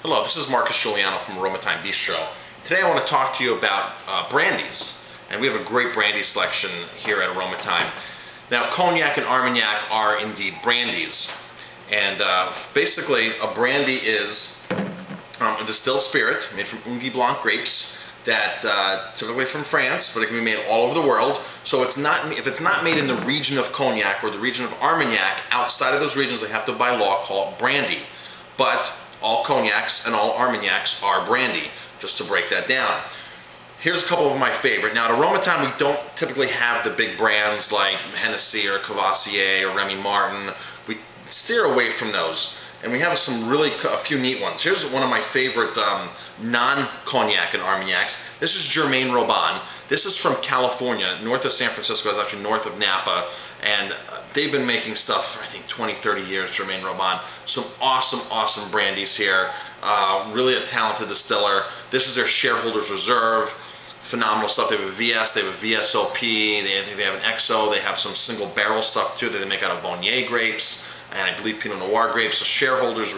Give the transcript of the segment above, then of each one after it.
Hello, this is Marcus Giuliano from Aroma Bistro. Today I want to talk to you about brandies, and we have a great brandy selection here at Aroma. Now, Cognac and Armagnac are indeed brandies, and basically a brandy is a distilled spirit made from Ungui Blanc grapes that typically from France, but it can be made all over the world. So it's not, if it's not made in the region of Cognac or the region of Armagnac, outside of those regions they have to by law call it brandy. But all Cognacs and all Armagnacs are brandy, just to break that down. Here's a couple of my favorite. Now at Aroma we don't typically have the big brands like Hennessy or Courvoisier or Remy Martin. We steer away from those. And we have a few neat ones. Here's one of my favorite non-Cognac and Armagnacs. This is Germain Robin. This is from California, north of San Francisco. It's actually north of Napa. And they've been making stuff for, I think, 20, 30 years, Germain Robin. Some awesome, awesome brandies here. Really a talented distiller. This is their Shareholders Reserve. Phenomenal stuff. They have a VS, they have a VSOP, they have an XO, they have some single barrel stuff too that they make out of Bonnier grapes, and I believe Pinot Noir grapes. So Shareholders,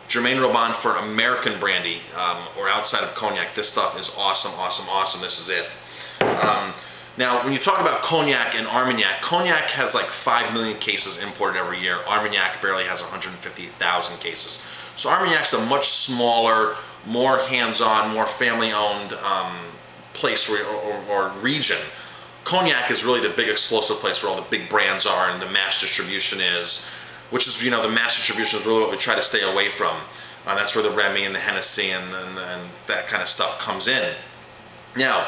Germain Robin for American brandy or outside of Cognac. This stuff is awesome, awesome, awesome. This is it. Now, when you talk about Cognac and Armagnac, Cognac has like 5 million cases imported every year. Armagnac barely has 150,000 cases. So Armagnac's a much smaller, more hands-on, more family-owned place or region. Cognac is really the big explosive place where all the big brands are and the mass distribution is, which is, you know, the mass distribution is really what we try to stay away from. That's where the Remy and the Hennessy and that kind of stuff comes in. Now,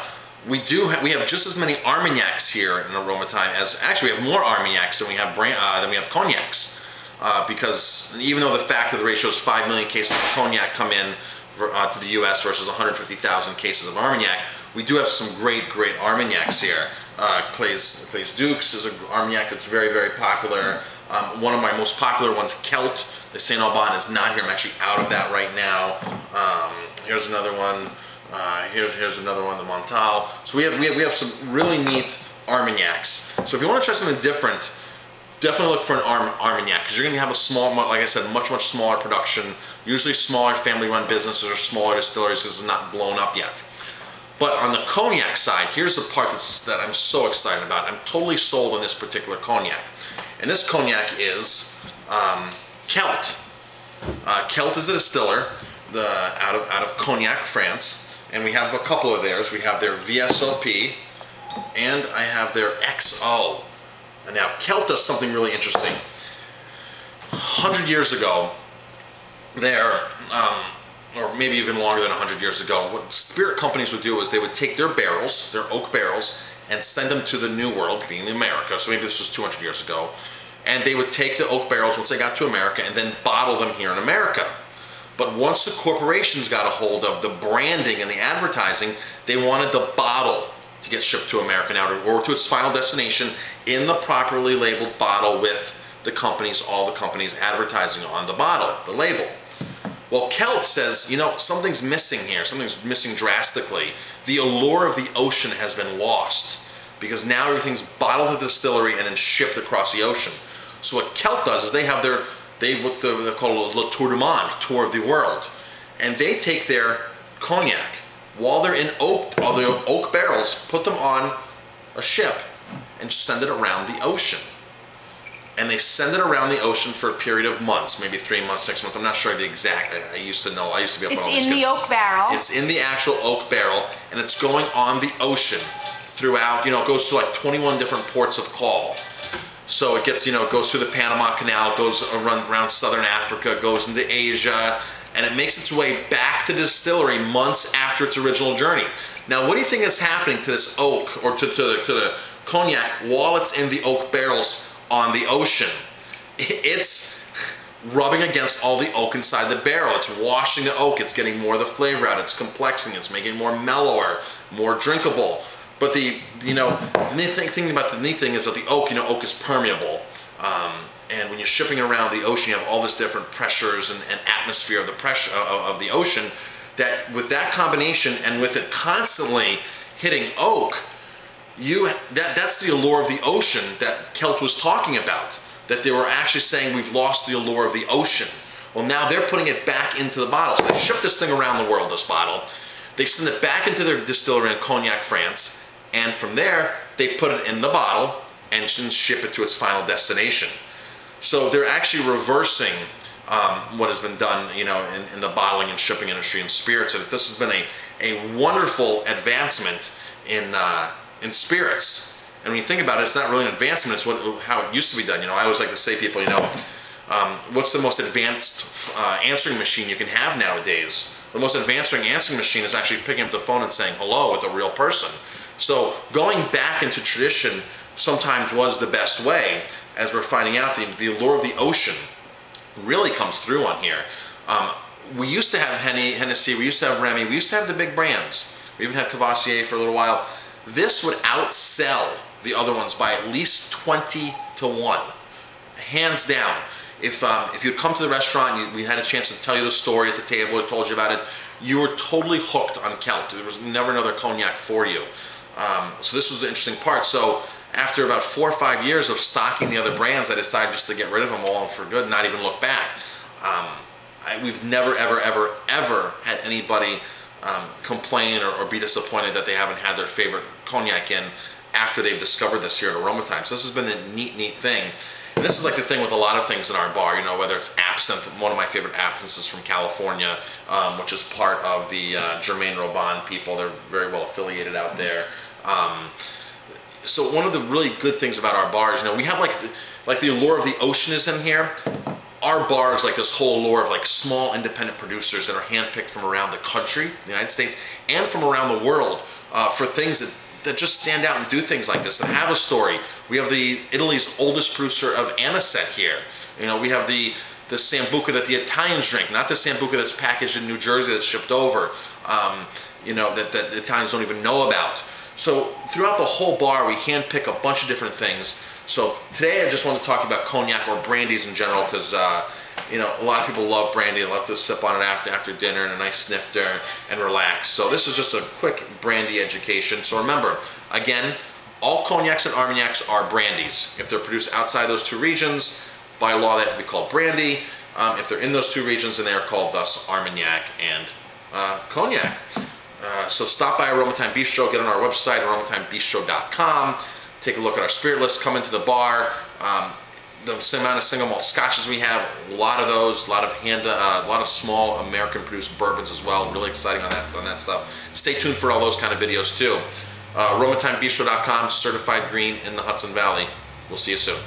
we have just as many Armagnacs here in Aroma as, actually we have more Armagnacs than we have Cognacs. Because even though the fact of the ratio is 5 million cases of Cognac come in to the US versus 150,000 cases of Armagnac, we do have some great Armagnacs here. Clay's Dukes is an Armagnac that's very, very popular. One of my most popular ones, Kelt. The Saint Alban is not here. I'm actually out of that right now. Here's another one. Here's another one, the Montal. So we have some really neat Armagnacs. So if you want to try something different, definitely look for an Armagnac, because you're going to have a small, like I said, much smaller production. Usually smaller family-run businesses or smaller distilleries. This is not blown up yet. But on the Cognac side, here's the part that I'm so excited about. I'm totally sold on this particular Cognac. And this Cognac is Kelt. Kelt is a distiller out of Cognac, France. And we have a couple of theirs. We have their VSOP and I have their XO. And now Kelt does something really interesting. 100 years ago, or maybe even longer than 100 years ago, what spirit companies would do is they would take their barrels, their oak barrels, and send them to the New World, being America, so maybe this was 200 years ago, and they would take the oak barrels once they got to America and then bottle them here in America. But once the corporations got a hold of the branding and the advertising, they wanted the bottle to get shipped to America now, or to its final destination in the properly labeled bottle with the companies, all the companies advertising on the bottle, the label. Well, Kelt says, you know, something's missing here. Something's missing drastically. The allure of the ocean has been lost because now everything's bottled at the distillery and then shipped across the ocean. So what Kelt does is they have they're called a Tour du Monde, tour of the world, and they take their Cognac while they're in oak barrels, put them on a ship, and send it around the ocean. And they send it around the ocean for a period of months, maybe 3 months, 6 months. I'm not sure the exact. I used to know. I used to be up on all this. It's in the oak barrel. It's in the actual oak barrel, and it's going on the ocean throughout. You know, it goes to like 21 different ports of call. So it gets, you know, it goes through the Panama Canal, goes around southern Africa, goes into Asia, and it makes its way back to the distillery months after its original journey. Now, what do you think is happening to this oak, or to the Cognac, while it's in the oak barrels on the ocean? It's rubbing against all the oak inside the barrel. It's washing the oak. It's getting more of the flavor out. It's complexing. It's making it more mellower, more drinkable. But the neat thing about the oak, you know, oak is permeable. And when you're shipping around the ocean, you have all this different pressures and atmosphere of the pressure of the ocean. That with that combination and with it constantly hitting oak, that's the allure of the ocean that Kelt was talking about. That they were actually saying we've lost the allure of the ocean. Well, now they're putting it back into the bottle. So they ship this thing around the world, this bottle. They send it back into their distillery in Cognac, France, and from there, they put it in the bottle and ship it to its final destination. So they're actually reversing what has been done, you know, in the bottling and shipping industry in spirits. And this has been a wonderful advancement in spirits. And when you think about it, it's not really an advancement. It's how it used to be done. You know, I always like to say, people, you know, what's the most advanced answering machine you can have nowadays? The most advanced answering machine is actually picking up the phone and saying hello with a real person. So going back into tradition sometimes was the best way, as we're finding out. The allure of the ocean really comes through on here. We used to have Hennessy, we used to have Remy, we used to have the big brands. We even had Cavassier for a little while. This would outsell the other ones by at least 20 to 1, hands down. If you'd come to the restaurant and we had a chance to tell you the story at the table, I told you about it, you were totally hooked on Kelt. There was never another cognac for you. So this was the interesting part. So after about 4 or 5 years of stocking the other brands, I decided just to get rid of them all for good, not even look back. We've never, ever, ever, ever had anybody complain or be disappointed that they haven't had their favorite cognac in after they've discovered this here at Aroma Time. So this has been a neat, neat thing. And this is like the thing with a lot of things in our bar, you know, whether it's absinthe. One of my favorite absinthes is from California, which is part of the Germain Robin people. They're very well affiliated out there. So one of the really good things about our bars, you know, we have like the allure of the ocean is in here. Our bar is like this whole allure of like small independent producers that are handpicked from around the country, the United States, and from around the world for things that just stand out and do things like this, that have a story. We have Italy's oldest producer of anisette here. You know, we have the Sambuca that the Italians drink, not the Sambuca that's packaged in New Jersey that's shipped over, you know, that the Italians don't even know about. So throughout the whole bar, we handpick a bunch of different things. So today I just want to talk about cognac or brandies in general, because you know, a lot of people love brandy. They love to sip on it after dinner and a nice snifter and relax. So this is just a quick brandy education. So remember, again, all cognacs and armagnacs are brandies. If they're produced outside those two regions, by law they have to be called brandy. If they're in those two regions, then they are called thus Armagnac and cognac. So stop by Aroma Time Bistro, get on our website, aromatimebistro.com, take a look at our spirit list, come into the bar. The same amount of single malt scotches we have, a lot of those, a lot of small American produced bourbons as well. Really exciting on that stuff. Stay tuned for all those kind of videos too. aromatimebistro.com, certified green in the Hudson Valley. We'll see you soon.